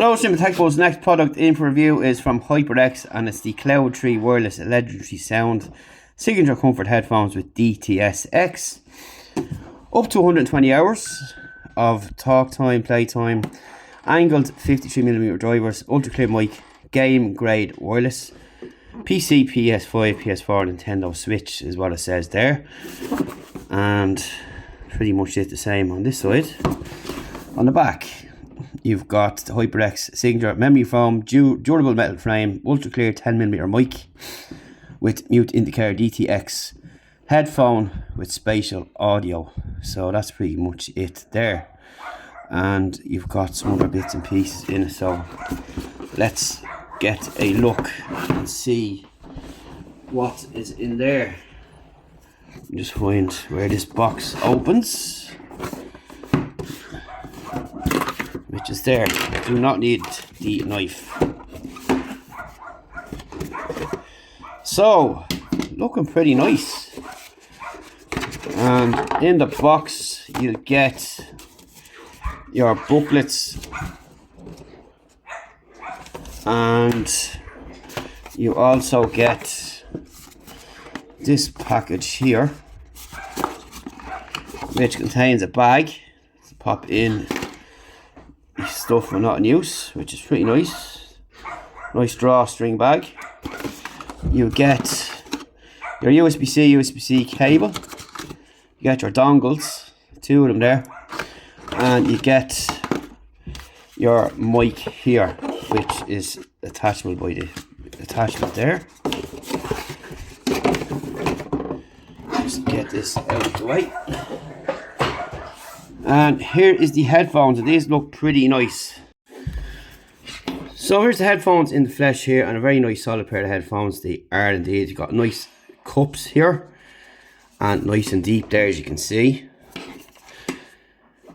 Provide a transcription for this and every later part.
Hello, Sim TechBuzz. Next product in for review is from HyperX, and it's the Cloud 3 wireless legendary sound signature comfort headphones with DTS-X. Up to 120 hours of talk time, play time, angled 53mm drivers, ultra clear mic, game grade wireless, PC, PS5, PS4, Nintendo Switch is what it says there, and pretty much it the same on this side. On the back, you've got the HyperX signature memory foam, durable metal frame, ultra clear 10mm mic with mute indicator DTX, headphone with spatial audio. So that's pretty much it there. And you've got some other bits and pieces in it. So let's get a look and see what is in there. Just find where this box opens, which is there. Do not need the knife. So, looking pretty nice. And in the box, you'll get your booklets, and you also get this package here, which contains a bag to pop in stuff when not in use, which is pretty nice. Nice drawstring bag. You get your USB-C, USB-C cable. You get your dongles, 2 of them there, and you get your mic here, which is attachable by the attachment there. Just get this out of the way. And here is the headphones, and these look pretty nice. So here's the headphones in the flesh here, and a very nice solid pair of headphones. They are indeed. You've got nice cups here, and nice and deep there, as you can see.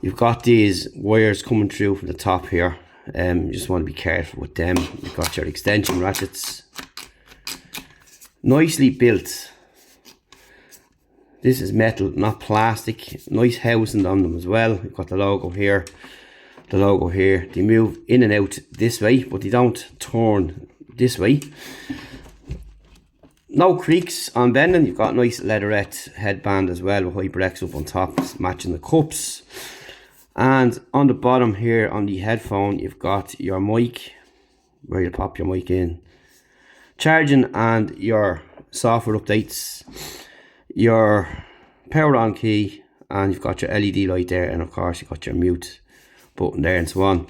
You've got these wires coming through from the top here. You just want to be careful with them. You've got your extension ratchets. Nicely built. This is metal, not plastic. Nice housing on them as well. You've got the logo here, the logo here. They move in and out this way, but they don't turn this way. No creaks on bending. You've got a nice leatherette headband as well with HyperX up on top, matching the cups. And on the bottom here on the headphone, you've got your mic, where you pop your mic in, charging, and your software updates, your power on key, and you've got your LED light there, and of course you've got your mute button there and so on,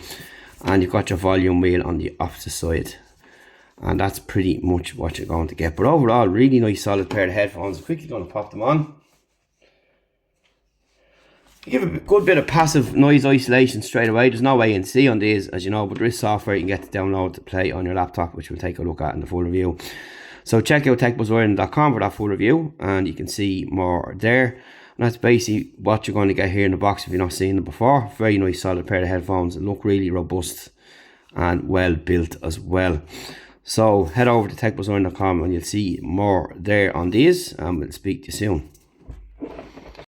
and you've got your volume wheel on the opposite side. And that's pretty much what you're going to get. But overall, really nice solid pair of headphones. I'm quickly going to pop them on. You give a good bit of passive noise isolation straight away. There's no ANC on these, as you know, but there is software you can get to download to play on your laptop, which we'll take a look at in the full review. So check out techbuzzwiring.com for that full review, and you can see more there. And that's basically what you're going to get here in the box if you've not seen them before. Very nice solid pair of headphones. They look really robust and well built as well. So head over to techbuzzwiring.com and you'll see more there on these, and we'll speak to you soon.